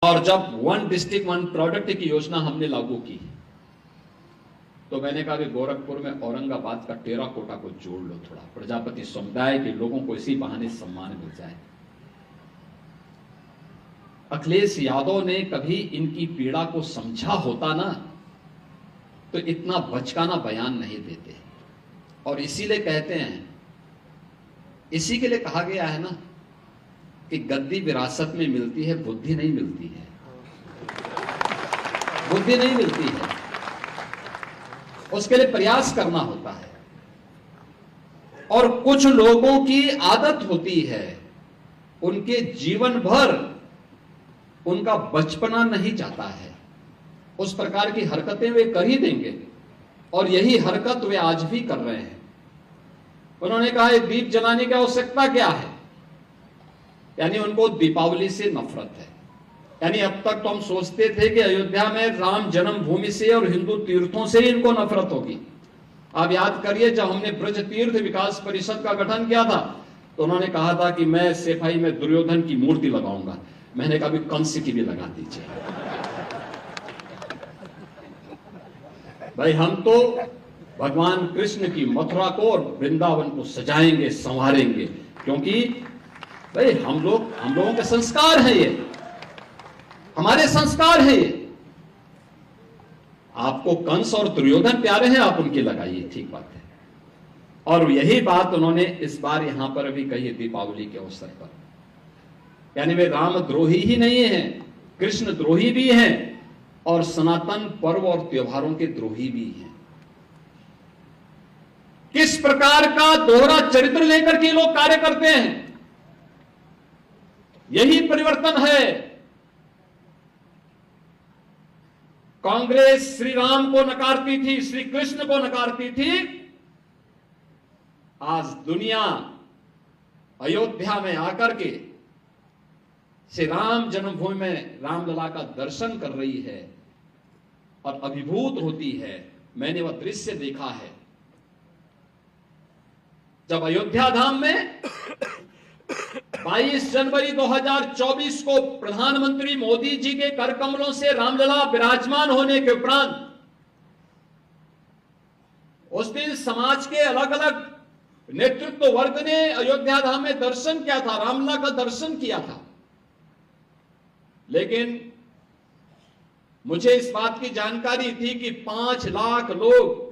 और जब one district one product की योजना हमने लागू की तो मैंने कहा कि गोरखपुर में औरंगाबाद का टेराकोटा को जोड़ लो, थोड़ा प्रजापति समुदाय के लोगों को इसी बहाने सम्मान मिल जाए। अखिलेश यादव ने कभी इनकी पीड़ा को समझा होता ना तो इतना बचकाना बयान नहीं देते। और इसीलिए कहते हैं, इसी के लिए कहा गया है ना कि गद्दी विरासत में मिलती है, बुद्धि नहीं मिलती है, बुद्धि नहीं मिलती है, उसके लिए प्रयास करना होता है। और कुछ लोगों की आदत होती है, उनके जीवन भर उनका बचपना नहीं जाता है, उस प्रकार की हरकतें वे कर ही देंगे और यही हरकत वे आज भी कर रहे हैं। उन्होंने कहा दीप जलाने की आवश्यकता क्या है, यानी उनको दीपावली से नफरत है। यानी अब तक तो हम सोचते थे कि अयोध्या में राम जन्मभूमि से और हिंदू तीर्थों से ही इनको नफरत होगी। आप याद करिए, जब हमने ब्रज तीर्थ विकास परिषद का गठन किया था तो उन्होंने कहा था कि मैं सेफाई में दुर्योधन की मूर्ति लगाऊंगा। मैंने कहा कंस की भी लगा दीजिए। भाई हम तो भगवान कृष्ण की मथुरा को और वृंदावन को सजाएंगे, संवारेंगे, क्योंकि भाई हम लोगों के संस्कार है, ये हमारे संस्कार है। ये आपको कंस और दुर्योधन प्यारे हैं, आप उनकी लगाइए, ठीक बात है। और यही बात उन्होंने इस बार यहां पर भी कही दीपावली के अवसर पर। यानी वे रामद्रोही ही नहीं हैं, कृष्ण द्रोही भी हैं और सनातन पर्व और त्योहारों के द्रोही भी हैं। किस प्रकार का दोहरा चरित्र लेकर के लोग कार्य करते हैं, यही परिवर्तन है। कांग्रेस श्री राम को नकारती थी, श्री कृष्ण को नकारती थी। आज दुनिया अयोध्या में आकर के श्री राम जन्मभूमि में रामलला का दर्शन कर रही है और अभिभूत होती है। मैंने वह दृश्य देखा है जब अयोध्या धाम में 22 जनवरी 2024 को प्रधानमंत्री मोदी जी के कर कमलों से रामलला विराजमान होने के उपरांत उस दिन समाज के अलग अलग नेतृत्व वर्ग ने अयोध्या धाम में दर्शन किया था, रामलला का दर्शन किया था। लेकिन मुझे इस बात की जानकारी थी कि 5 लाख लोग